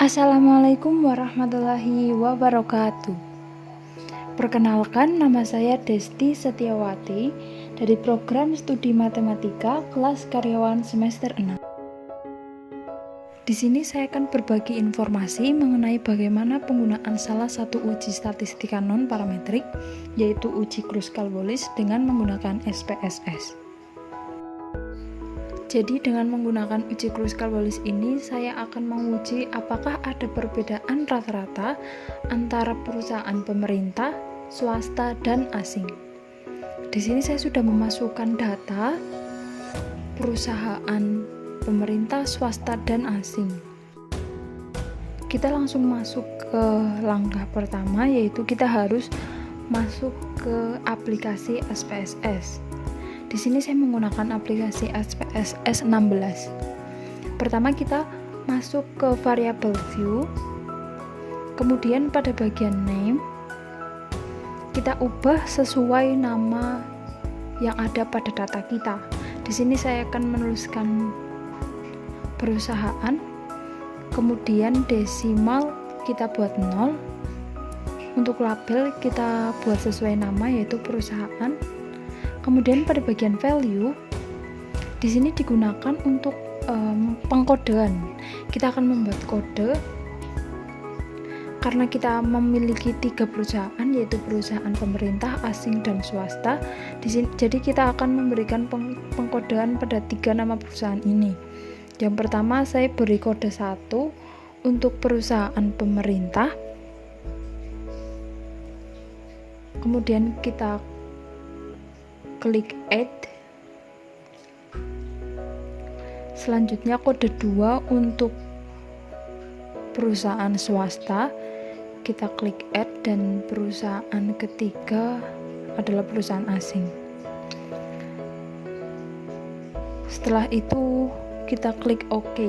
Assalamualaikum warahmatullahi wabarakatuh. Perkenalkan, nama saya Desti Setiawati dari program studi matematika kelas karyawan semester 6. Di sini saya akan berbagi informasi mengenai bagaimana penggunaan salah satu uji statistika non-parametrik, yaitu uji Kruskal-Wallis dengan menggunakan SPSS. Jadi dengan menggunakan uji Kruskal-Wallis ini, saya akan menguji apakah ada perbedaan rata-rata antara perusahaan pemerintah, swasta, dan asing. Di sini saya sudah memasukkan data perusahaan pemerintah, swasta, dan asing. Kita langsung masuk ke langkah pertama, yaitu kita harus masuk ke aplikasi SPSS. Di sini saya menggunakan aplikasi SPSS 16. Pertama kita masuk ke variable view, kemudian pada bagian name kita ubah sesuai nama yang ada pada data kita. Di sini saya akan menuliskan perusahaan, kemudian desimal kita buat 0. Untuk label kita buat sesuai nama, yaitu perusahaan. Kemudian pada bagian value, di sini digunakan untuk pengkodean. Kita akan membuat kode karena kita memiliki 3 perusahaan, yaitu perusahaan pemerintah, asing, dan swasta. Jadi kita akan memberikan pengkodean pada 3 nama perusahaan ini. Yang pertama saya beri kode 1 untuk perusahaan pemerintah. Kemudian kita klik add. Selanjutnya kode 2 untuk perusahaan swasta, kita klik add, dan perusahaan ketiga adalah perusahaan asing. Setelah itu kita klik OK.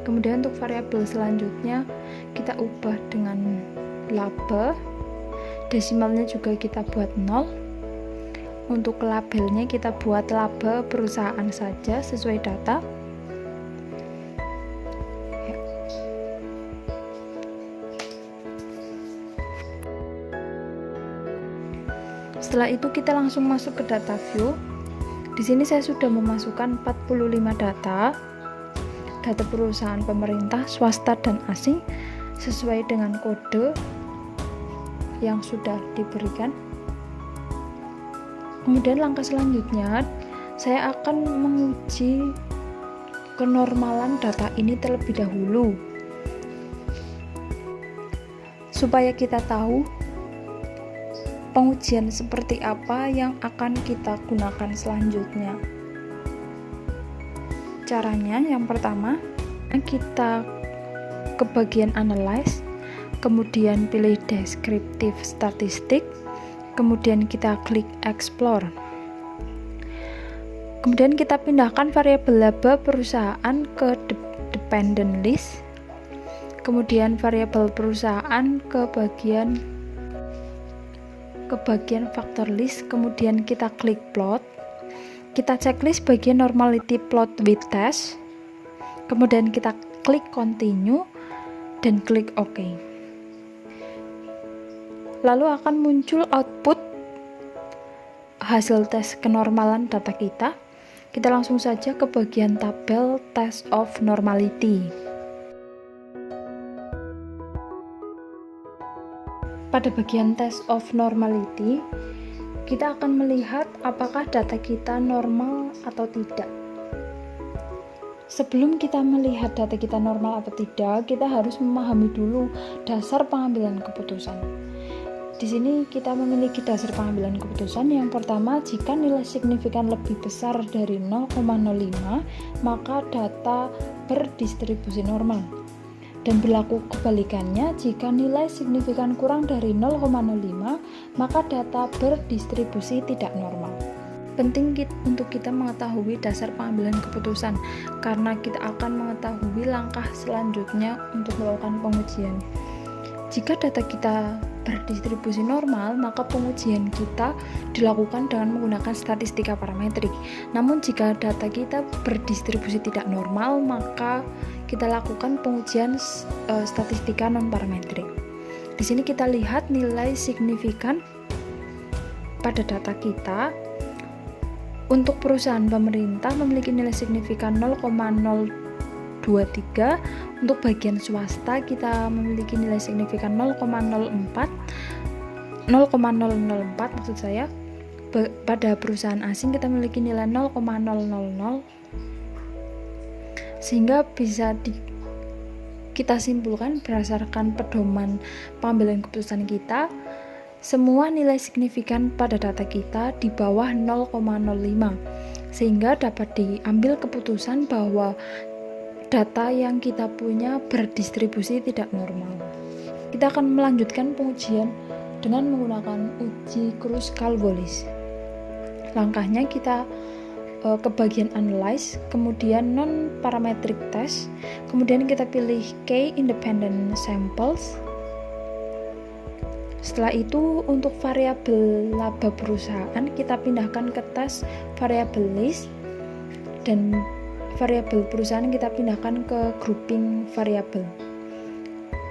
Kemudian untuk variabel selanjutnya kita ubah dengan laba. Desimalnya juga kita buat 0. Untuk labelnya kita buat laba perusahaan saja sesuai data. Setelah itu kita langsung masuk ke data view. Di sini saya sudah memasukkan 45 data perusahaan pemerintah, swasta, dan asing sesuai dengan kode yang sudah diberikan. Kemudian langkah selanjutnya saya akan menguji kenormalan data ini terlebih dahulu supaya kita tahu pengujian seperti apa yang akan kita gunakan selanjutnya. Caranya yang pertama, kita ke bagian analyze, kemudian pilih deskriptif statistik, kemudian kita klik explore. Kemudian kita pindahkan variabel laba perusahaan ke dependent list, kemudian variabel perusahaan ke bagian factor list, kemudian kita klik plot. Kita checklist bagian normality plot with test, kemudian kita klik continue dan klik OK. Lalu akan muncul output hasil tes kenormalan data kita. Kita langsung saja ke bagian tabel test of normality. Pada bagian test of normality, kita akan melihat apakah data kita normal atau tidak. Sebelum kita melihat data kita normal atau tidak, kita harus memahami dulu dasar pengambilan keputusan. Di sini kita memiliki dasar pengambilan keputusan. Yang pertama, jika nilai signifikan lebih besar dari 0,05, maka data berdistribusi normal. Dan berlaku kebalikannya, jika nilai signifikan kurang dari 0,05, maka data berdistribusi tidak normal. Penting untuk kita mengetahui dasar pengambilan keputusan, karena kita akan mengetahui langkah selanjutnya untuk melakukan pengujian. Jika data kita berdistribusi normal, maka pengujian kita dilakukan dengan menggunakan statistika parametrik. Namun jika data kita berdistribusi tidak normal, maka kita lakukan pengujian statistika non-parametrik. Di sini kita lihat nilai signifikan pada data kita. Untuk perusahaan pemerintah memiliki nilai signifikan 0,023, untuk bagian swasta kita memiliki nilai signifikan 0,004 maksud saya. Pada perusahaan asing kita memiliki nilai 0,000, sehingga bisa kita simpulkan berdasarkan pedoman pengambilan keputusan kita, semua nilai signifikan pada data kita di bawah 0,05, sehingga dapat diambil keputusan bahwa data yang kita punya berdistribusi tidak normal. Kita akan melanjutkan pengujian dengan menggunakan uji Kruskal-Wallis. Langkahnya kita ke bagian analyze, kemudian non-parametric test, kemudian kita pilih K independent samples. Setelah itu untuk variabel laba perusahaan kita pindahkan ke tes variabel list, dan variabel perusahaan kita pindahkan ke grouping variabel.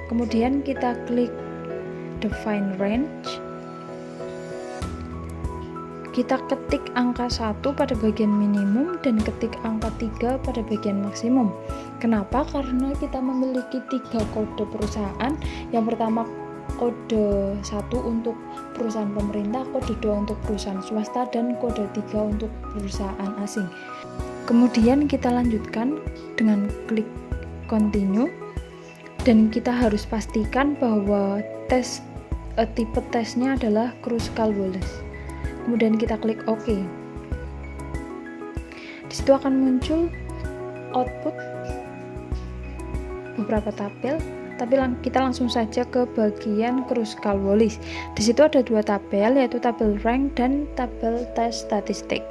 Kemudian kita klik define range, kita ketik angka 1 pada bagian minimum dan ketik angka 3 pada bagian maksimum. Kenapa? Karena kita memiliki 3 kode perusahaan. Yang pertama kode 1 untuk perusahaan pemerintah, kode 2 untuk perusahaan swasta, dan kode 3 untuk perusahaan asing. Kemudian kita lanjutkan dengan klik continue, dan kita harus pastikan bahwa tipe tesnya adalah Kruskal-Wallis. Kemudian kita klik OK. Di situ akan muncul output beberapa tabel. Tapi kita langsung saja ke bagian Kruskal-Wallis. Di situ ada 2 tabel, yaitu tabel rank dan tabel tes statistik.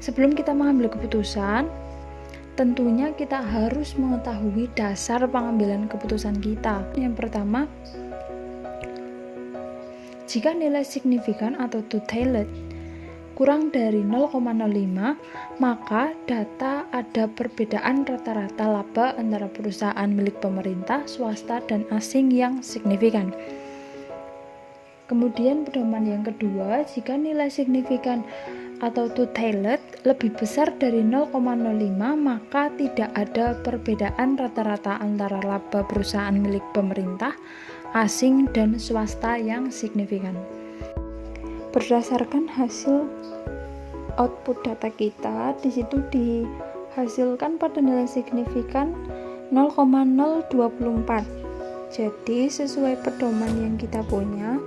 Sebelum kita mengambil keputusan, tentunya kita harus mengetahui dasar pengambilan keputusan kita. Yang pertama, jika nilai signifikan atau two-tailed kurang dari 0,05, maka data ada perbedaan rata-rata laba antara perusahaan milik pemerintah, swasta, dan asing yang signifikan. Kemudian pedoman yang kedua, jika nilai signifikan atau two-tailed lebih besar dari 0,05, maka tidak ada perbedaan rata-rata antara laba perusahaan milik pemerintah, asing, dan swasta yang signifikan. Berdasarkan hasil output data kita, di situ dihasilkan pada nilai signifikan 0,024. Jadi sesuai pedoman yang kita punya,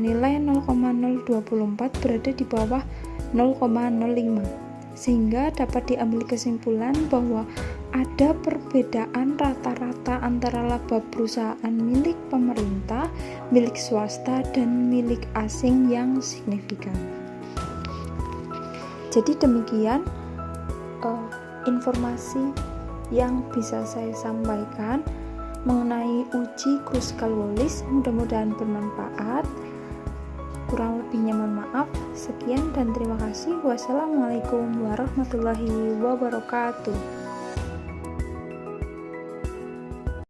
nilai 0,024 berada di bawah 0,05, sehingga dapat diambil kesimpulan bahwa ada perbedaan rata-rata antara laba perusahaan milik pemerintah, milik swasta, dan milik asing yang signifikan. Jadi demikian informasi yang bisa saya sampaikan mengenai uji Kruskal-Wallis. Mudah-mudahan bermanfaat. Kurang lebihnya mohon maaf. Sekian dan terima kasih. Wassalamualaikum warahmatullahi wabarakatuh.